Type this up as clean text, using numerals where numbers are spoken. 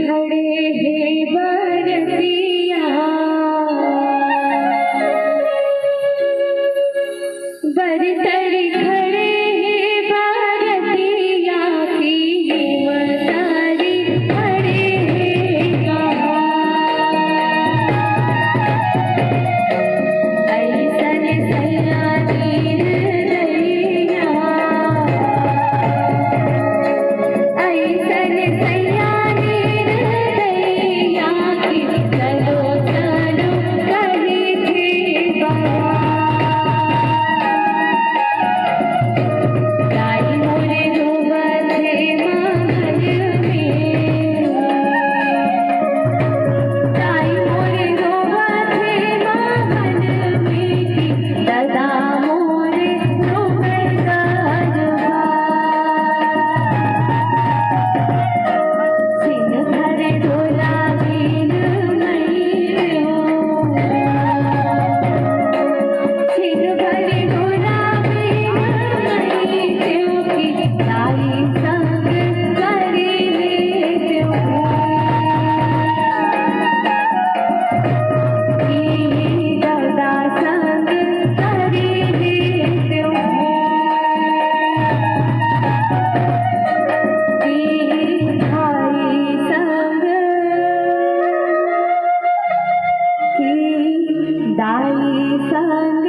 खड़े हैं बरतिया, बरतर खड़े हैं बरतिया की मतारी खड़े हैं कहाँ। ऐसन सयानी रैया, ऐसन सयानी रैया की चलो चलो कहे थे बहा। गाई मोरे डूबते महल में, गाई मोरे डूबते महल में की दादा मोरे डूबे गलबा। सिंह घर डोला बिन मैयो, सिंह घर डोला बिन मैयो की दाई संग करे लेत्यो, की दादा संग करे लेत्यो, की भाई संग, की दाई संग